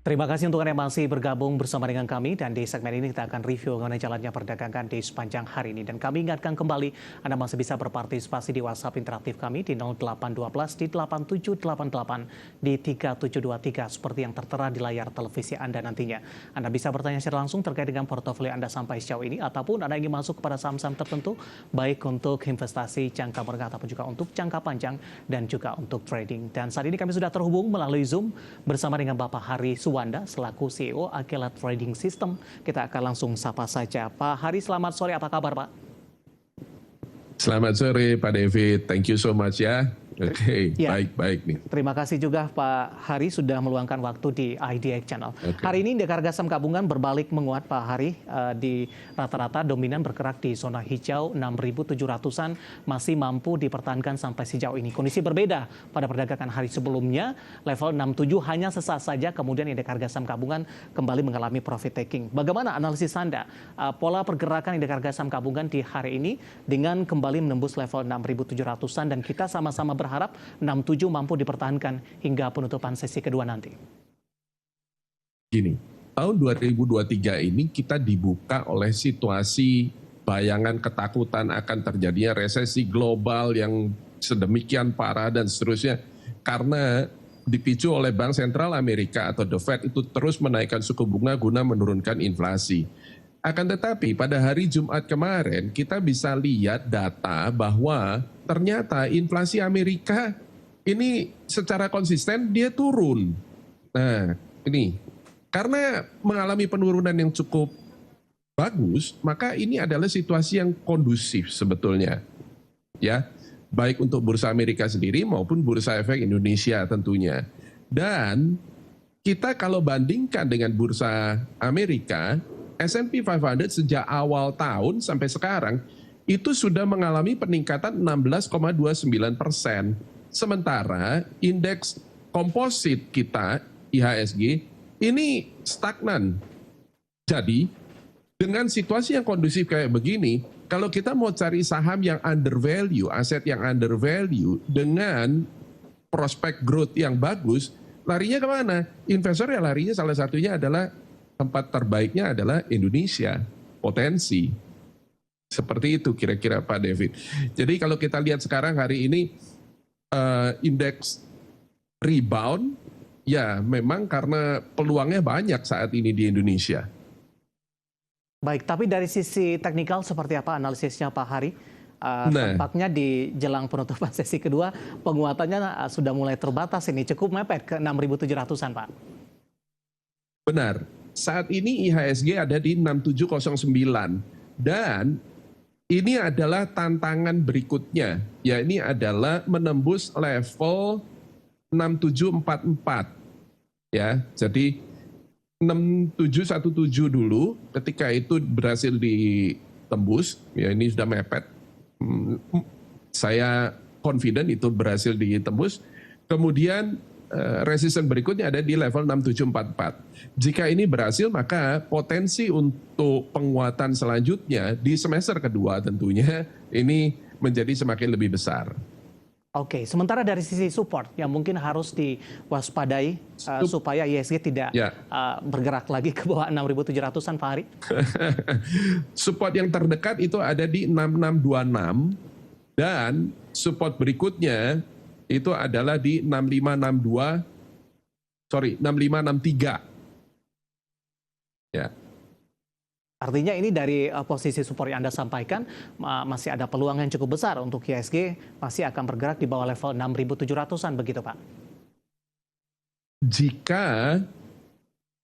Terima kasih untuk Anda yang masih bergabung bersama dengan kami dan di segmen ini kita akan review mengenai jalannya perdagangan di sepanjang hari ini. Dan kami ingatkan kembali Anda masih bisa berpartisipasi di WhatsApp interaktif kami di 0812 di 8788 di 3723 seperti yang tertera di layar televisi Anda nantinya. Anda bisa bertanya secara langsung terkait dengan portofolio Anda sampai sejauh ini ataupun Anda ingin masuk kepada saham-saham tertentu baik untuk investasi jangka menengah ataupun juga untuk jangka panjang dan juga untuk trading. Dan saat ini kami sudah terhubung melalui Zoom bersama dengan Bapak Hari Suwanda selaku CEO Akela Trading System. Kita akan langsung sapa saja. Pak Hari, selamat sore. Apa kabar, Pak? Selamat sore, Pak David. Thank you so much ya. Oke, Ya. baik nih. Terima kasih juga Pak Hari sudah meluangkan waktu di IDX Channel. Hari ini indeks harga saham gabungan berbalik menguat Pak Hari, di rata-rata dominan bergerak di zona hijau 6.700-an masih mampu dipertahankan sampai sejauh ini. Kondisi berbeda pada perdagangan hari sebelumnya, level 67 hanya sesaat saja kemudian indeks harga saham gabungan kembali mengalami profit taking. Bagaimana analisis Anda pola pergerakan indeks harga saham gabungan di hari ini dengan kembali menembus level 6.700-an dan kita sama-sama berharap 67 mampu dipertahankan hingga penutupan sesi kedua nanti. Gini, tahun 2023 ini kita dibuka oleh situasi bayangan ketakutan akan terjadinya resesi global yang sedemikian parah dan seterusnya. Karena dipicu oleh Bank Sentral Amerika atau The Fed itu terus menaikkan suku bunga guna menurunkan inflasi. Akan tetapi pada hari Jumat kemarin kita bisa lihat data bahwa ternyata inflasi Amerika ini secara konsisten dia turun. Nah ini karena mengalami penurunan yang cukup bagus, maka ini adalah situasi yang kondusif sebetulnya. Ya, baik untuk bursa Amerika sendiri maupun bursa efek Indonesia tentunya. Dan kita kalau bandingkan dengan bursa Amerika, S&P 500 sejak awal tahun sampai sekarang itu sudah mengalami peningkatan 16,29%. Sementara indeks komposit kita IHSG ini stagnan. Jadi dengan situasi yang kondusif kayak begini, kalau kita mau cari saham yang undervalue, aset yang undervalue dengan prospek growth yang bagus, larinya kemana? Investor ya larinya salah satunya adalah tempat terbaiknya adalah Indonesia, potensi. Seperti itu kira-kira Pak David. Jadi kalau kita lihat sekarang hari ini indeks rebound, ya memang karena peluangnya banyak saat ini di Indonesia. Baik, tapi dari sisi teknikal seperti apa analisisnya Pak Hari? Tampaknya di jelang penutupan sesi kedua penguatannya sudah mulai terbatas ini, cukup mepet ke 6.700-an Pak. Benar. Saat ini IHSG ada di 6709 dan ini adalah tantangan berikutnya, ya ini adalah menembus level 6744 ya. Jadi 6717 dulu, ketika itu berhasil ditembus, ya ini sudah mepet. Saya confident itu berhasil ditembus. Kemudian resisten berikutnya ada di level 6744. Jika ini berhasil, maka potensi untuk penguatan selanjutnya di semester kedua tentunya ini menjadi semakin lebih besar. Oke, sementara dari sisi support yang mungkin harus diwaspadai supaya IHSG tidak bergerak lagi ke bawah 6.700-an Pak Hari. Support yang terdekat itu ada di 6626 dan support berikutnya itu adalah di 6563. Ya. Artinya ini dari posisi support yang Anda sampaikan masih ada peluang yang cukup besar untuk IHSG masih akan bergerak di bawah level 6.700-an begitu Pak? Jika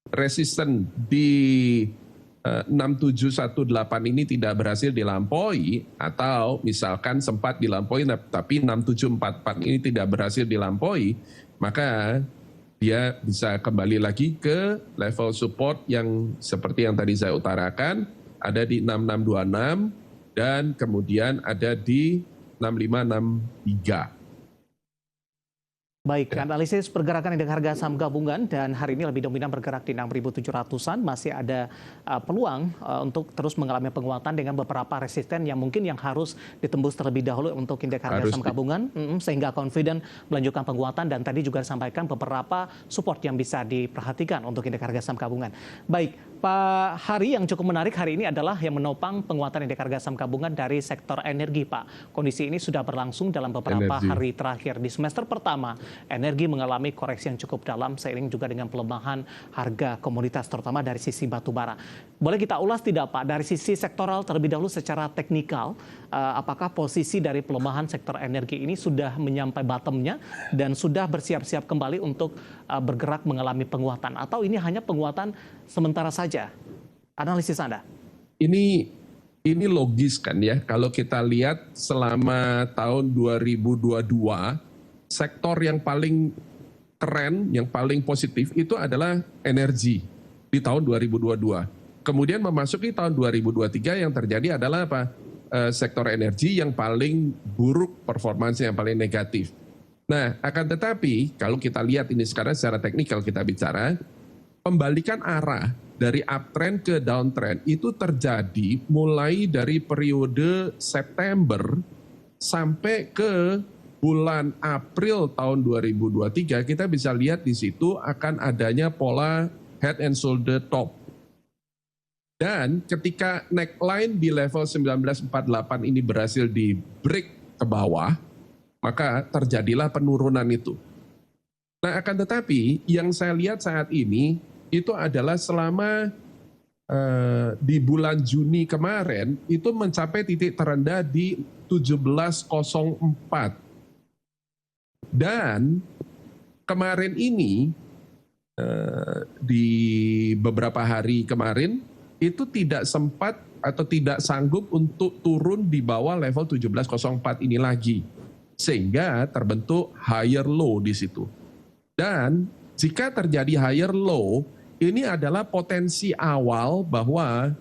resisten di 6718 ini tidak berhasil dilampaui atau misalkan sempat dilampaui tapi 6744 ini tidak berhasil dilampaui, maka dia bisa kembali lagi ke level support yang seperti yang tadi saya utarakan, ada di 6626 dan kemudian ada di 6563. Baik, Ya. analisis pergerakan indeks harga saham gabungan dan hari ini lebih dominan bergerak di 6.700-an. Masih ada peluang untuk terus mengalami penguatan dengan beberapa resisten yang mungkin yang harus ditembus terlebih dahulu untuk indeks harga Harus saham gabungan, sehingga confident melanjutkan penguatan, dan tadi juga disampaikan beberapa support yang bisa diperhatikan untuk indeks harga saham gabungan. Baik, Pak Hari, yang cukup menarik hari ini adalah yang menopang penguatan indeks harga saham gabungan dari sektor energi, Pak. Kondisi ini sudah berlangsung dalam beberapa energi. hari terakhir. Di semester pertama, energi mengalami koreksi yang cukup dalam seiring juga dengan pelemahan harga komoditas terutama dari sisi batu bara. Boleh kita ulas tidak, Pak, dari sisi sektoral terlebih dahulu secara teknikal, apakah posisi dari pelemahan sektor energi ini sudah menyampai bottomnya dan sudah bersiap-siap kembali untuk bergerak mengalami penguatan, atau ini hanya penguatan sementara saja? Analisis Anda. Ini logis kan ya, kalau kita lihat selama tahun 2022, sektor yang paling keren, yang paling positif itu adalah energi di tahun 2022. Kemudian memasuki tahun 2023 yang terjadi adalah apa? Sektor energi yang paling buruk performanya, yang paling negatif. Nah, akan tetapi kalau kita lihat ini sekarang secara teknikal kita bicara, pembalikan arah dari uptrend ke downtrend itu terjadi mulai dari periode September sampai ke bulan April tahun 2023. Kita bisa lihat di situ akan adanya pola head and shoulder top. Dan ketika neckline di level 1948 ini berhasil di break ke bawah, maka terjadilah penurunan itu. Nah, akan tetapi yang saya lihat saat ini itu adalah selama di bulan Juni kemarin itu mencapai titik terendah di 1704. Dan kemarin ini di beberapa hari kemarin itu tidak sempat atau tidak sanggup untuk turun di bawah level 1704 ini lagi. Sehingga terbentuk higher low di situ. Dan jika terjadi higher low, ini adalah potensi awal bahwa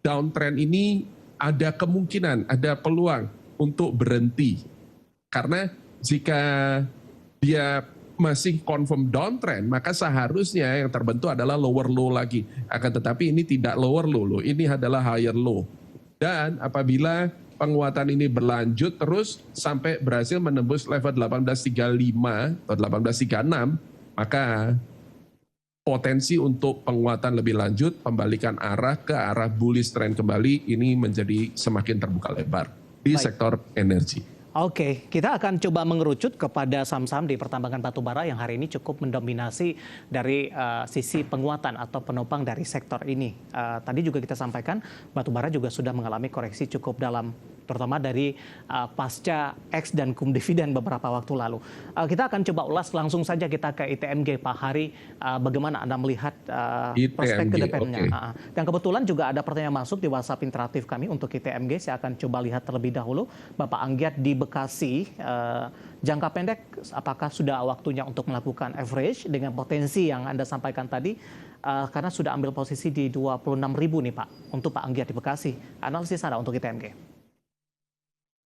downtrend ini ada kemungkinan, ada peluang untuk berhenti. Karena jika dia masih confirm downtrend, maka seharusnya yang terbentuk adalah lower low lagi. Akan tetapi ini tidak lower low, ini adalah higher low. Dan apabila penguatan ini berlanjut terus sampai berhasil menembus level 1835 atau 1836, maka potensi untuk penguatan lebih lanjut, pembalikan arah ke arah bullish trend kembali ini menjadi semakin terbuka lebar di sektor energi. Oke, kita akan coba mengerucut kepada saham-saham di pertambangan batubara yang hari ini cukup mendominasi dari sisi penguatan atau penopang dari sektor ini. Tadi juga kita sampaikan batubara juga sudah mengalami koreksi cukup dalam, terutama dari pasca X dan cum dividen beberapa waktu lalu. Kita akan coba ulas langsung saja kita ke ITMG, Pak Hari. Bagaimana Anda melihat prospek ke depannya? Okay. Dan kebetulan juga ada pertanyaan masuk di WhatsApp interaktif kami untuk ITMG. Saya akan coba lihat terlebih dahulu. Bapak Anggiat di Bekasi, jangka pendek apakah sudah waktunya untuk melakukan average dengan potensi yang Anda sampaikan tadi, karena sudah ambil posisi di 26.000 nih Pak, untuk Pak Anggiat di Bekasi. Analisis Anda untuk ITMG.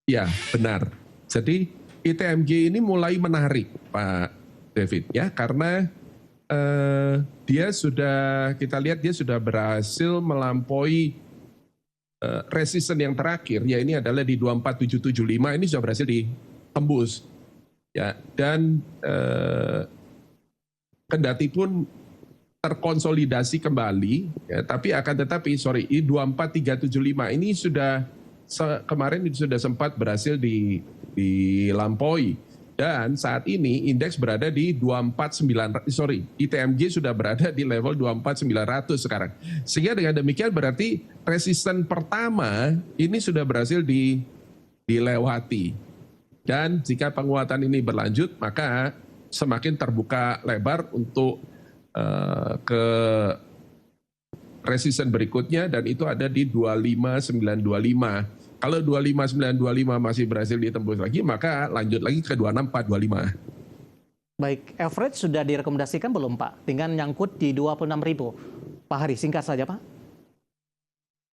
Ya, benar. Jadi ITMG ini mulai menarik Pak David ya, karena dia sudah, kita lihat dia sudah berhasil melampaui resisten yang terakhir, ya ini adalah di 24775, ini sudah berhasil ditembus. Ya, dan kendati pun terkonsolidasi kembali, ya, tapi akan tetapi, sorry, 24375 ini sudah kemarin itu sudah sempat berhasil dilampaui. Dan saat ini indeks berada di 24900, ITMG sudah berada di level 24900 sekarang. Sehingga dengan demikian berarti resisten pertama ini sudah berhasil dilewati. Dan jika penguatan ini berlanjut, maka semakin terbuka lebar untuk ke resisten berikutnya, dan itu ada di 25925. Kalau 25925 masih berhasil ditembus lagi, maka lanjut lagi ke 26425. Baik, average sudah direkomendasikan belum Pak? Dengan nyangkut di 26.000. Pak Hari, singkat saja Pak.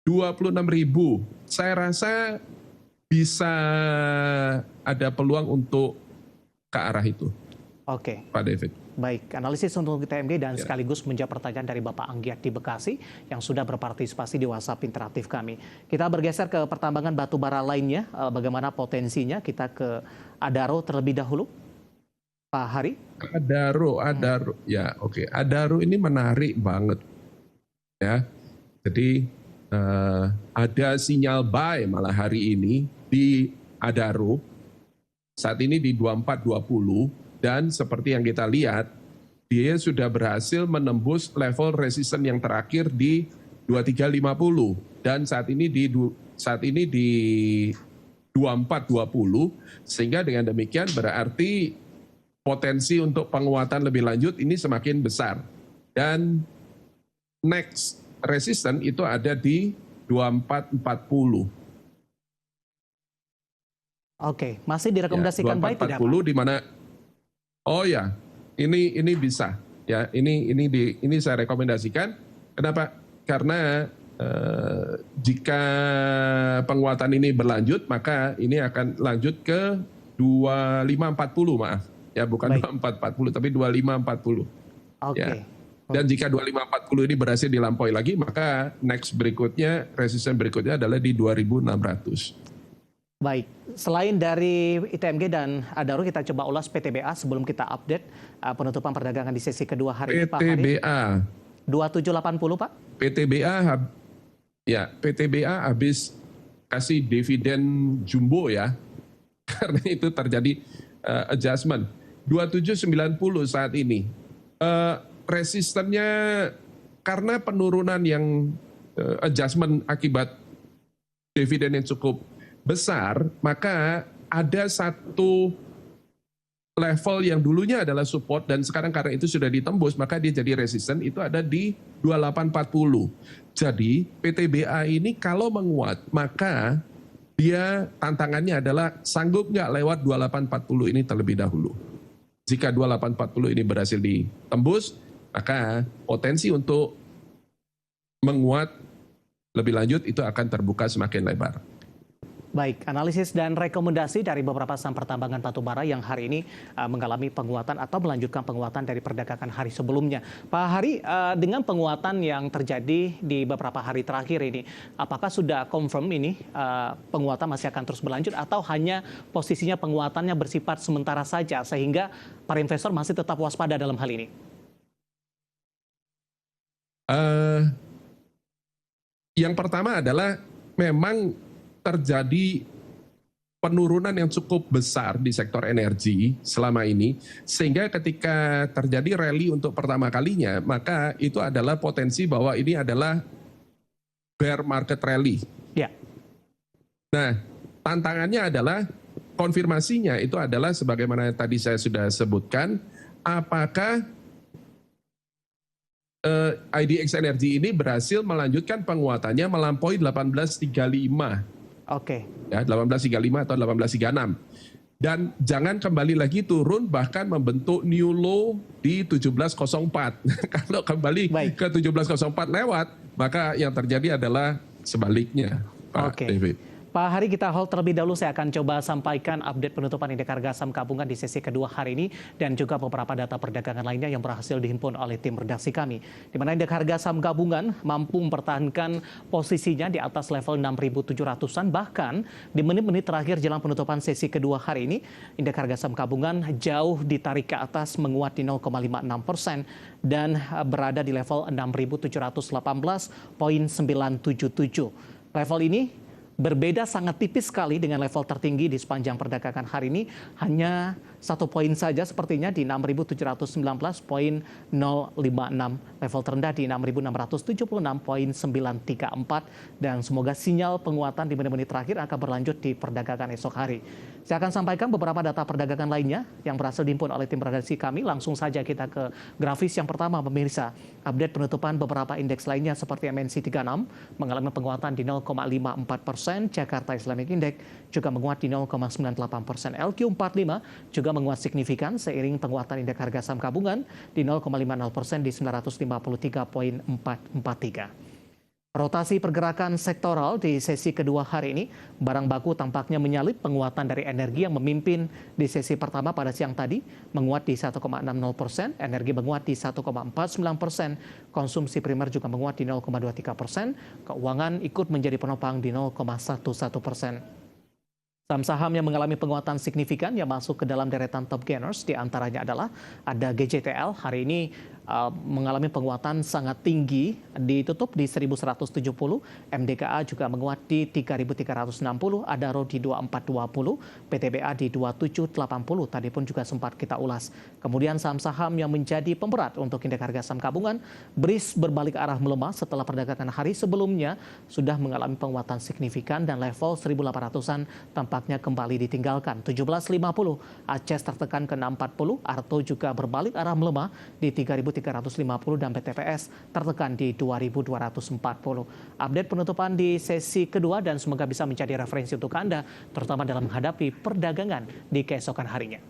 26.000, saya rasa bisa ada peluang untuk ke arah itu. Oke. Pak David. Baik, analisis untuk TMG dan Ya. sekaligus menjawab pertanyaan dari Bapak Anggiat di Bekasi yang sudah berpartisipasi di WhatsApp interaktif kami. Kita bergeser ke pertambangan batu bara lainnya, bagaimana potensinya. Kita ke Adaro terlebih dahulu, Pak Hari. Adaro, ya oke. Adaro ini menarik banget, ya. Jadi ada sinyal buy malah hari ini di Adaro. Saat ini di 2420 dan seperti yang kita lihat, dia sudah berhasil menembus level resisten yang terakhir di 2350 dan saat ini di 2420, sehingga dengan demikian berarti potensi untuk penguatan lebih lanjut ini semakin besar. Dan next resisten itu ada di 2440. Oke, masih direkomendasikan Ya, buy tidak, Pak? 2440 di mana oh ya, ini bisa. Ya, ini saya rekomendasikan. Kenapa? Karena jika penguatan ini berlanjut, maka ini akan lanjut ke 2540, maaf. Ya, bukan 2440 tapi 2540. Oke. Ya. Dan jika 2540 ini berhasil dilampaui lagi, maka next berikutnya, resisten berikutnya adalah di 2600. Baik, selain dari ITMG dan Adaro, kita coba ulas PTBA sebelum kita update penutupan perdagangan di sesi kedua hari ini, Pak Hari. PTBA. 2780, Pak? PTBA habis kasih dividen jumbo ya, karena itu terjadi adjustment. 2790 saat ini. Resistennya karena penurunan yang adjustment akibat dividen yang cukup besar, maka ada satu level yang dulunya adalah support dan sekarang karena itu sudah ditembus, maka dia jadi resisten, itu ada di 2840. Jadi PTBA ini kalau menguat, maka dia tantangannya adalah sanggup nggak lewat 2840 ini terlebih dahulu. Jika 2840 ini berhasil ditembus, maka potensi untuk menguat lebih lanjut itu akan terbuka semakin lebar. Baik, analisis dan rekomendasi dari beberapa saham pertambangan batubara yang hari ini mengalami penguatan atau melanjutkan penguatan dari perdagangan hari sebelumnya. Pak Hari, dengan penguatan yang terjadi di beberapa hari terakhir ini, apakah sudah confirm ini penguatan masih akan terus berlanjut atau hanya posisinya penguatannya bersifat sementara saja sehingga para investor masih tetap waspada dalam hal ini? Yang pertama adalah memang terjadi penurunan yang cukup besar di sektor energi selama ini, sehingga ketika terjadi rally untuk pertama kalinya, maka itu adalah potensi bahwa ini adalah bear market rally. Ya. Nah, tantangannya adalah konfirmasinya itu adalah sebagaimana tadi saya sudah sebutkan, apakah IDX Energy ini berhasil melanjutkan penguatannya melampaui 1835. Oke. Ya, 1835 atau 1836. Dan jangan kembali lagi turun bahkan membentuk new low di 1704. Kalau kembali ke 1704 lewat, maka yang terjadi adalah sebaliknya, Pak David. Pak Hari, kita hold terlebih dahulu. Saya akan coba sampaikan update penutupan indeks harga saham gabungan di sesi kedua hari ini dan juga beberapa data perdagangan lainnya yang berhasil dihimpun oleh tim redaksi kami. Di mana indeks harga saham gabungan mampu mempertahankan posisinya di atas level 6.700-an. Bahkan di menit-menit terakhir jelang penutupan sesi kedua hari ini, indeks harga saham gabungan jauh ditarik ke atas menguat di 0,56% dan berada di level 6.718,977. Level ini berbeda sangat tipis sekali dengan level tertinggi di sepanjang perdagangan hari ini, hanya 1 poin saja sepertinya di 6.719,056. Level terendah di 6.676,934 dan semoga sinyal penguatan di menit-menit terakhir akan berlanjut di perdagangan esok hari. Saya akan sampaikan beberapa data perdagangan lainnya yang berhasil dihimpun oleh tim redaksi kami. Langsung saja kita ke grafis yang pertama, pemirsa. Update penutupan beberapa indeks lainnya seperti MNC 36 mengalami penguatan di 0,54%, Jakarta Islamic Index juga menguat di 0,98%, LQ45 juga menguat signifikan seiring penguatan indeks harga saham gabungan di 0,50% di 953,443. Rotasi pergerakan sektoral di sesi kedua hari ini, barang baku tampaknya menyalip penguatan dari energi yang memimpin di sesi pertama pada siang tadi, menguat di 1,60%, energi menguat di 1,49%, konsumsi primer juga menguat di 0,23%, keuangan ikut menjadi penopang di 0,11%. Saham-saham yang mengalami penguatan signifikan yang masuk ke dalam deretan top gainers diantaranya adalah ada GJTL hari ini mengalami penguatan sangat tinggi, ditutup di 1.170, MDKA juga menguat di 3.360, Adaro di 2.420, PTBA di 2.780, tadi pun juga sempat kita ulas. Kemudian saham-saham yang menjadi pemberat untuk indeks harga saham gabungan, BRIS berbalik arah melemah setelah perdagangan hari sebelumnya sudah mengalami penguatan signifikan dan level 1.800-an tampaknya kembali ditinggalkan. 17.50, Aces tertekan ke 6.40, Arto juga berbalik arah melemah di 3.350 dan PTPS tertekan di 2.240. Update penutupan di sesi kedua dan semoga bisa menjadi referensi untuk Anda, terutama dalam menghadapi perdagangan di keesokan harinya.